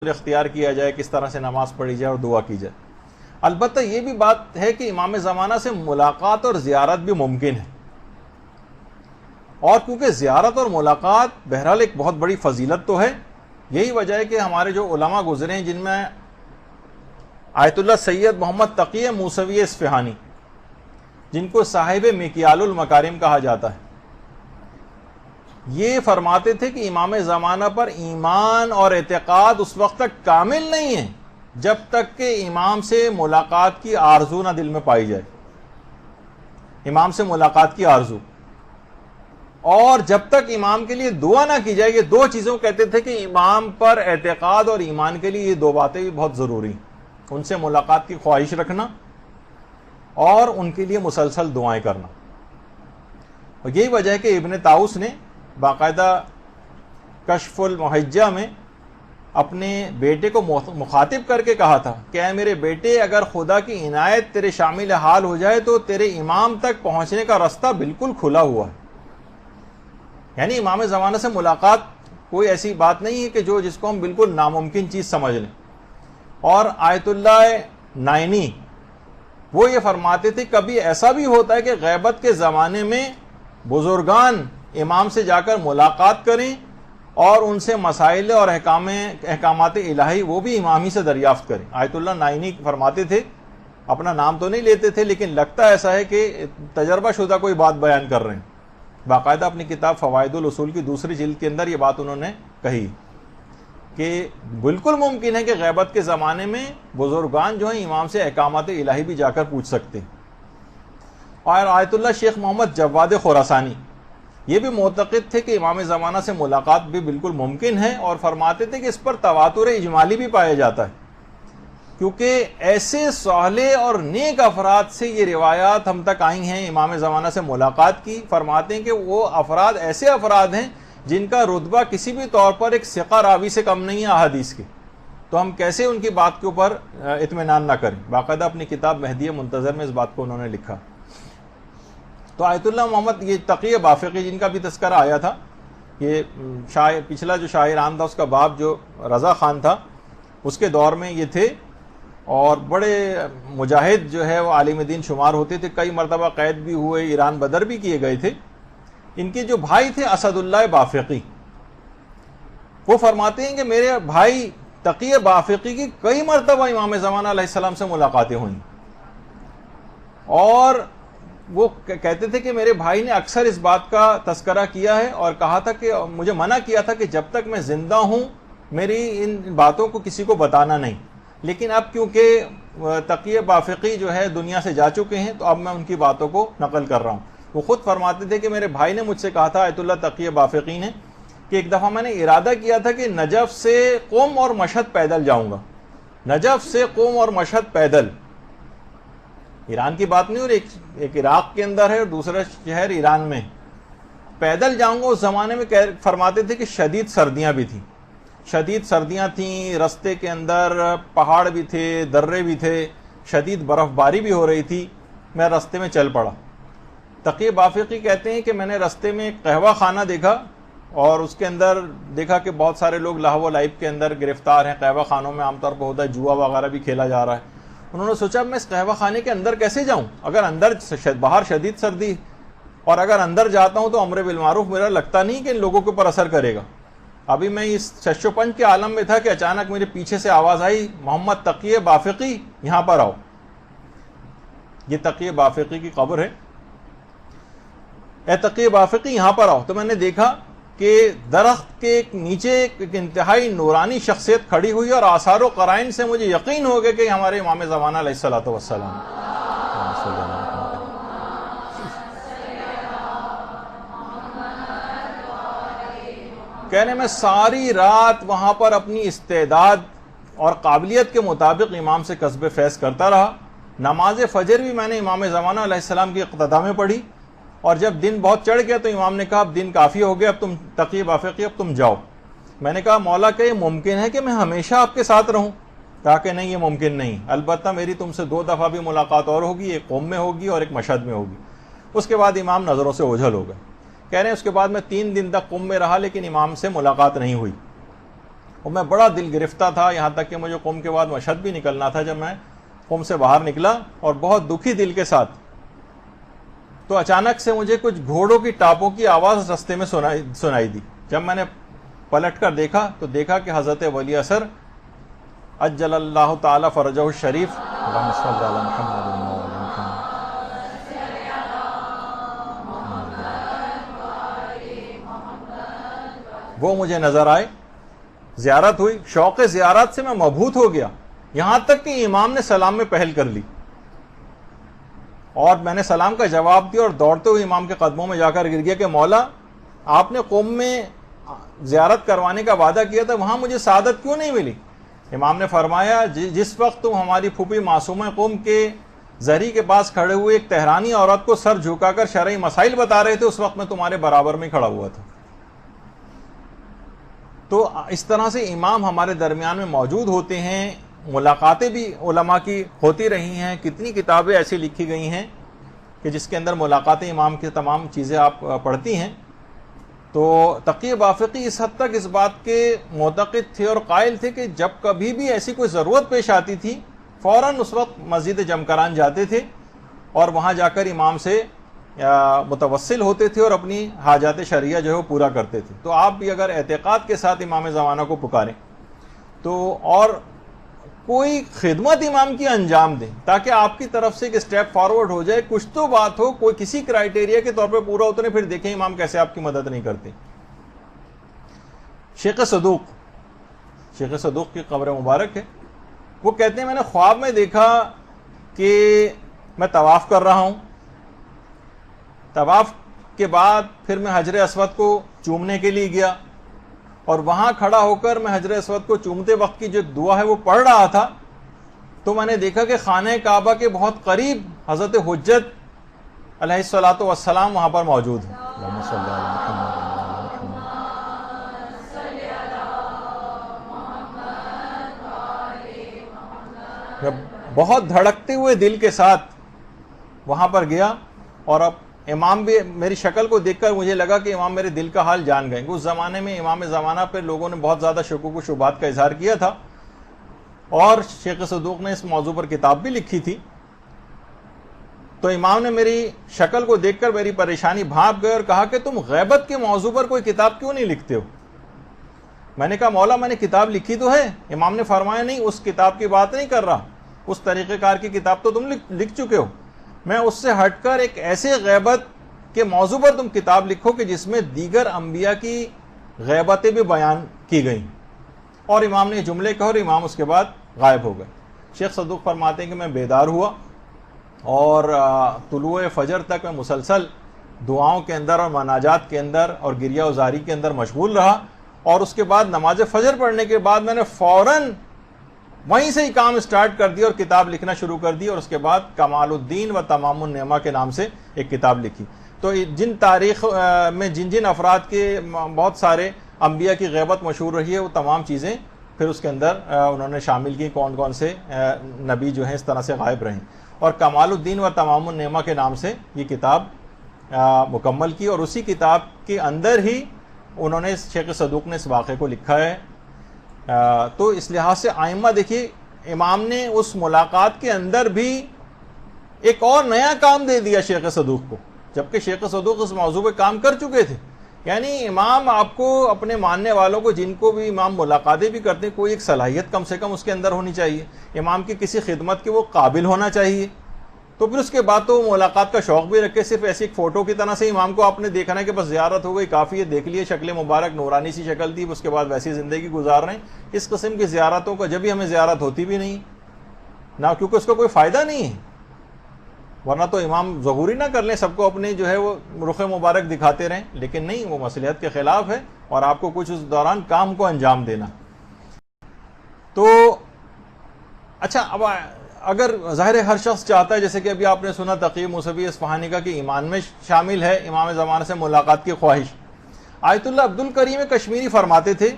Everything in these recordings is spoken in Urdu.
اختیار کیا جائے، کس طرح سے نماز پڑھی جائے اور دعا کی جائے۔ البتہ یہ بھی بات ہے کہ امام زمانہ سے ملاقات اور زیارت بھی ممکن ہے، اور کیونکہ زیارت اور ملاقات بہرحال ایک بہت بڑی فضیلت تو ہے، یہی وجہ ہے کہ ہمارے جو علماء گزرے ہیں، جن میں آیت اللہ سید محمد تقی موسوی اصفہانی، جن کو صاحب مکیال المکارم کہا جاتا ہے، یہ فرماتے تھے کہ امام زمانہ پر ایمان اور اعتقاد اس وقت تک کامل نہیں ہے جب تک کہ امام سے ملاقات کی آرزو نہ دل میں پائی جائے، امام سے ملاقات کی آرزو، اور جب تک امام کے لیے دعا نہ کی جائے۔ یہ دو چیزوں کہتے تھے کہ امام پر اعتقاد اور ایمان کے لیے یہ دو باتیں بھی بہت ضروری ہیں، ان سے ملاقات کی خواہش رکھنا اور ان کے لیے مسلسل دعائیں کرنا۔ اور یہی وجہ ہے کہ ابن طاؤس نے باقاعدہ کشف المحجہ میں اپنے بیٹے کو مخاطب کر کے کہا تھا کہ اے میرے بیٹے، اگر خدا کی عنایت تیرے شامل حال ہو جائے تو تیرے امام تک پہنچنے کا راستہ بالکل کھلا ہوا ہے۔ یعنی امام زمانہ سے ملاقات کوئی ایسی بات نہیں ہے کہ جس کو ہم بالکل ناممکن چیز سمجھ لیں۔ اور آیت اللہ نائنی وہ یہ فرماتے تھے کبھی ایسا بھی ہوتا ہے کہ غیبت کے زمانے میں بزرگان امام سے جا کر ملاقات کریں اور ان سے مسائل اور احکامات الہی وہ بھی امام ہی سے دریافت کریں۔ آیت اللہ نائنی فرماتے تھے، اپنا نام تو نہیں لیتے تھے لیکن لگتا ایسا ہے کہ تجربہ شدہ کوئی بات بیان کر رہے ہیں۔ باقاعدہ اپنی کتاب فوائد الاصول کی دوسری جلد کے اندر یہ بات انہوں نے کہی کہ بالکل ممکن ہے کہ غیبت کے زمانے میں بزرگان جو ہیں امام سے احکامات الہی بھی جا کر پوچھ سکتے ہیں۔ اور آیت اللہ شیخ محمد جواد خراسانی یہ بھی معتقد تھے کہ امام زمانہ سے ملاقات بھی بالکل ممکن ہے، اور فرماتے تھے کہ اس پر تواتر اجمالی بھی پایا جاتا ہے، کیونکہ ایسے صالح اور نیک افراد سے یہ روایات ہم تک آئی ہیں امام زمانہ سے ملاقات کی۔ فرماتے ہیں کہ وہ افراد ایسے افراد ہیں جن کا رتبہ کسی بھی طور پر ایک ثقہ راوی سے کم نہیں ہے احادیث کے، تو ہم کیسے ان کی بات کے اوپر اطمینان نہ کریں۔ باقاعدہ اپنی کتاب مہدی منتظر میں اس بات کو انہوں نے لکھا۔ تو آیت اللہ محمد یہ تقی بافقی جن کا بھی تذکرہ آیا تھا، یہ پچھلا جو شاعران تھا اس کا باپ جو رضا خان تھا، اس کے دور میں یہ تھے، اور بڑے مجاہد جو ہے وہ عالم دین شمار ہوتے تھے، کئی مرتبہ قید بھی ہوئے، ایران بدر بھی کیے گئے تھے۔ ان کے جو بھائی تھے اسد اللہ بافقی، وہ فرماتے ہیں کہ میرے بھائی تقی بافقی کی کئی مرتبہ امام زمانہ علیہ السلام سے ملاقاتیں ہوئیں، اور وہ کہتے تھے کہ میرے بھائی نے اکثر اس بات کا تذکرہ کیا ہے اور کہا تھا کہ مجھے منع کیا تھا کہ جب تک میں زندہ ہوں میری ان باتوں کو کسی کو بتانا نہیں، لیکن اب کیونکہ تقی بافقی جو ہے دنیا سے جا چکے ہیں تو اب میں ان کی باتوں کو نقل کر رہا ہوں۔ وہ خود فرماتے تھے کہ میرے بھائی نے مجھ سے کہا تھا، آیت اللہ تقی بافقی نے، کہ ایک دفعہ میں نے ارادہ کیا تھا کہ نجف سے قم اور مشہد پیدل جاؤں گا، نجف سے قم اور مشہد پیدل، ایران کی بات نہیں، اور ایک عراق کے اندر ہے اور دوسرا شہر ایران میں، پیدل جاؤں گا۔ اس زمانے میں فرماتے تھے کہ شدید سردیاں بھی تھیں، شدید سردیاں تھیں، رستے کے اندر پہاڑ بھی تھے، درے بھی تھے، شدید برف باری بھی ہو رہی تھی، میں رستے میں چل پڑا۔ تقی بافقی کہتے ہیں کہ میں نے رستے میں ایک قہوہ خانہ دیکھا، اور اس کے اندر دیکھا کہ بہت سارے لوگ لہو و لعب کے اندر گرفتار ہیں۔ قہوہ خانوں میں عام طور پر ہوتا ہے جوا وغیرہ بھی کھیلا جا رہا ہے۔ انہوں نے سوچا میں اس قہوہ خانے کے اندر کیسے جاؤں، اگر اندر باہر شدید سردی، اور اگر اندر جاتا ہوں تو امر بالمعروف میرا لگتا نہیں کہ ان لوگوں کے اوپر اثر کرے گا۔ ابھی میں اس شش و پنج کے عالم میں تھا کہ اچانک میرے پیچھے سے آواز آئی، محمد تقی بافقی یہاں پر آؤ۔ یہ تقی بافقی کی قبر ہے، اے تقی بافقی یہاں پر آؤ۔ تو میں نے دیکھا کہ درخت کے نیچے ایک انتہائی نورانی شخصیت کھڑی ہوئی، اور آثار و قرائن سے مجھے یقین ہو گیا کہ ہمارے امام زمانہ علیہ الصلوۃ والسلام۔ کہنے میں ساری رات وہاں پر اپنی استعداد اور قابلیت کے مطابق امام سے کسب فیض کرتا رہا۔ نماز فجر بھی میں نے امام زمانہ علیہ السلام کی اقتداء میں پڑھی، اور جب دن بہت چڑھ گیا تو امام نے کہا اب دن کافی ہو گیا، اب تم تقی بافقی اب تم جاؤ۔ میں نے کہا مولا کہ یہ ممکن ہے کہ میں ہمیشہ آپ کے ساتھ رہوں؟ کہا کہ نہیں، یہ ممکن نہیں، البتہ میری تم سے 2 دفعہ بھی ملاقات اور ہوگی، ایک قوم میں ہوگی اور ایک مشہد میں ہوگی۔ اس کے بعد امام نظروں سے اوجھل ہو گئے۔ کہہ رہے ہیں اس کے بعد میں 3 دن تک قم میں رہا لیکن امام سے ملاقات نہیں ہوئی۔ اور میں بڑا دل گرفتہ تھا، یہاں تک کہ مجھے قم کے بعد مشہد بھی نکلنا تھا. جب میں قم سے باہر نکلا اور بہت دکھی دل کے ساتھ، تو اچانک سے مجھے کچھ گھوڑوں کی ٹاپوں کی آواز رستے میں سنائی دی. جب میں نے پلٹ کر دیکھا تو دیکھا کہ حضرت ولی اثر اجل اللہ تعالی فرجہ الشریف اللہم صلی علی محمد وعلی محمد وہ مجھے نظر آئے. زیارت ہوئی، شوق زیارت سے میں مبہوت ہو گیا، یہاں تک کہ امام نے سلام میں پہل کر لی اور میں نے سلام کا جواب دیا اور دوڑتے ہوئے امام کے قدموں میں جا کر گر گیا کہ مولا، آپ نے قوم میں زیارت کروانے کا وعدہ کیا تھا، وہاں مجھے سعادت کیوں نہیں ملی؟ امام نے فرمایا جس وقت تم ہماری پھوپھی معصومہ قوم کے زری کے پاس کھڑے ہوئے ایک تہرانی عورت کو سر جھکا کر شرعی مسائل بتا رہے تھے، اس وقت میں تمہارے برابر میں کھڑا ہوا تھا. تو اس طرح سے امام ہمارے درمیان میں موجود ہوتے ہیں. ملاقاتیں بھی علماء کی ہوتی رہی ہیں، کتنی کتابیں ایسی لکھی گئی ہیں کہ جس کے اندر ملاقات امام کی تمام چیزیں آپ پڑھتی ہیں. تو تقی بافقی اس حد تک اس بات کے معتقد تھے اور قائل تھے کہ جب کبھی بھی ایسی کوئی ضرورت پیش آتی تھی فوراً اس وقت مسجد جمکران جاتے تھے اور وہاں جا کر امام سے متوسل ہوتے تھے اور اپنی حاجات شرعیہ جو ہے وہ پورا کرتے تھے. تو آپ بھی اگر اعتقاد کے ساتھ امام زمانہ کو پکاریں تو اور کوئی خدمت امام کی انجام دیں تاکہ آپ کی طرف سے ایک اسٹیپ فارورڈ ہو جائے، کچھ تو بات ہو، کوئی کسی کرائیٹیریا کے طور پہ پورا اترے، پھر دیکھیں امام کیسے آپ کی مدد نہیں کرتے. شیخ صدوق کی قبر مبارک ہے. وہ کہتے ہیں میں نے خواب میں دیکھا کہ میں طواف کر رہا ہوں، طواف کے بعد پھر میں حجر اسود کو چومنے کے لیے گیا اور وہاں کھڑا ہو کر میں حجر اسود کو چومتے وقت کی جو دعا ہے وہ پڑھ رہا تھا تو میں نے دیکھا کہ خانہ کعبہ کے بہت قریب حضرت حجت علیہ الصلوۃ والسلام وہاں پر موجود ہیں. اللہم صلی علی محمد میں بہت دھڑکتے ہوئے دل کے ساتھ وہاں پر گیا اور اب امام بھی میری شکل کو دیکھ کر مجھے لگا کہ امام میرے دل کا حال جان گئے. اس زمانے میں امام زمانہ پہ لوگوں نے بہت زیادہ شکوک و شبہات کا اظہار کیا تھا اور شیخ صدوق نے اس موضوع پر کتاب بھی لکھی تھی. تو امام نے میری شکل کو دیکھ کر میری پریشانی بھانپ گئے اور کہا کہ تم غیبت کے موضوع پر کوئی کتاب کیوں نہیں لکھتے ہو؟ میں نے کہا مولا میں نے کتاب لکھی تو ہے. امام نے فرمایا نہیں، اس کتاب کی بات نہیں کر رہا، اس طریقہ کار کی کتاب تو تم لکھ چکے ہو، میں اس سے ہٹ کر ایک ایسے غیبت کے موضوع پر تم کتاب لکھو کہ جس میں دیگر انبیاء کی غیبتیں بھی بیان کی گئیں. اور امام نے جملے کہے اور امام اس کے بعد غائب ہو گئے. شیخ صدوق فرماتے ہیں کہ میں بیدار ہوا اور طلوع فجر تک میں مسلسل دعاؤں کے اندر اور مناجات کے اندر اور گریہ وزاری کے اندر مشغول رہا اور اس کے بعد نماز فجر پڑھنے کے بعد میں نے فوراً وہیں سے ہی کام اسٹارٹ کر دیا اور کتاب لکھنا شروع کر دی اور اس کے بعد کمال الدین و تمام النعمہ کے نام سے ایک کتاب لکھی. تو جن تاریخ میں جن افراد کے بہت سارے انبیاء کی غیبت مشہور رہی ہے وہ تمام چیزیں پھر اس کے اندر انہوں نے شامل کی، کون کون سے نبی جو ہیں اس طرح سے غائب رہیں. اور کمال الدین و تمام النعمہ کے نام سے یہ کتاب مکمل کی اور اسی کتاب کے اندر ہی انہوں نے شیخ صدوق نے اس واقعے کو لکھا ہے. تو اس لحاظ سے آئمہ دیکھیے امام نے اس ملاقات کے اندر بھی ایک اور نیا کام دے دیا شیخ صدوق کو، جبکہ شیخ صدوق اس موضوع پہ کام کر چکے تھے. یعنی امام آپ کو اپنے ماننے والوں کو جن کو بھی امام ملاقاتیں بھی کرتے ہیں کوئی ایک صلاحیت کم سے کم اس کے اندر ہونی چاہیے، امام کی کسی خدمت کے وہ قابل ہونا چاہیے. تو پھر اس کے بعد تو ملاقات کا شوق بھی رکھے، صرف ایسی ایک فوٹو کی طرح سے امام کو آپ نے دیکھنا ہے کہ بس زیارت ہو گئی کافی ہے، دیکھ لیے شکل مبارک نورانی سی شکل تھی، اس کے بعد ویسی زندگی گزار رہے ہیں. اس قسم کی زیارتوں کا جب بھی ہمیں زیارت ہوتی بھی نہیں نہ، کیونکہ اس کا کوئی فائدہ نہیں ہے. ورنہ تو امام ظہوری نہ کر لیں، سب کو اپنے جو ہے وہ رخ مبارک دکھاتے رہیں، لیکن نہیں، وہ مصلحت کے خلاف ہے اور آپ کو کچھ اس دوران کام کو انجام دینا. تو اچھا، اب اگر ظاہر ہر شخص چاہتا ہے، جیسے کہ ابھی آپ نے سنا تقی موسوی اصفہانی کا کہ ایمان میں شامل ہے امام زمانہ سے ملاقات کی خواہش. آیت اللہ عبد الکریم کشمیری فرماتے تھے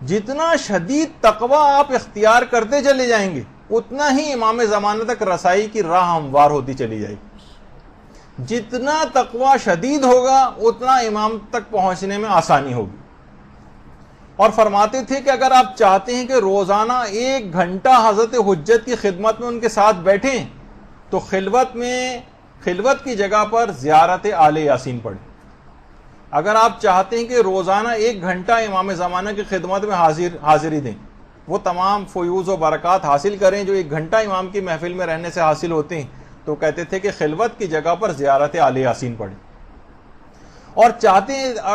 جتنا شدید تقوی آپ اختیار کرتے چلے جائیں گے اتنا ہی امام زمانہ تک رسائی کی راہ ہموار ہوتی چلی جائے گی. جتنا تقوی شدید ہوگا اتنا امام تک پہنچنے میں آسانی ہوگی. اور فرماتے تھے کہ اگر آپ چاہتے ہیں کہ روزانہ 1 گھنٹہ حضرت حجت کی خدمت میں ان کے ساتھ بیٹھیں تو خلوت کی جگہ پر زیارت آل یاسین پڑھیں. اگر آپ چاہتے ہیں کہ روزانہ 1 گھنٹہ امام زمانہ کی خدمت میں حاضری دیں, وہ تمام فیوز و برکات حاصل کریں جو 1 گھنٹہ امام کی محفل میں رہنے سے حاصل ہوتے ہیں, تو کہتے تھے کہ خلوت کی جگہ پر زیارت آل یاسین پڑھیں. اور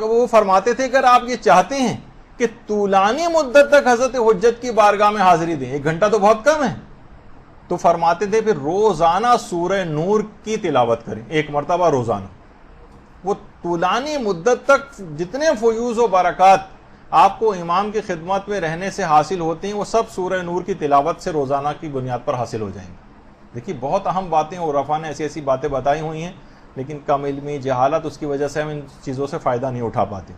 وہ فرماتے تھے کہ اگر آپ یہ چاہتے ہیں کہ طولانی مدت تک حضرت حجت کی بارگاہ میں حاضری دیں, 1 گھنٹہ تو بہت کم ہے, تو فرماتے تھے پھر روزانہ سورہ نور کی تلاوت کریں 1 مرتبہ روزانہ. وہ طولانی مدت تک جتنے فیوز و برکات آپ کو امام کی خدمت میں رہنے سے حاصل ہوتے ہیں وہ سب سورہ نور کی تلاوت سے روزانہ کی بنیاد پر حاصل ہو جائیں گے. دیکھیے بہت اہم باتیں عرفاء نے ایسی باتیں بتائی ہوئی ہیں, لیکن کم علمی جہالت اس کی وجہ سے ہم ان چیزوں سے فائدہ نہیں اٹھا پاتے.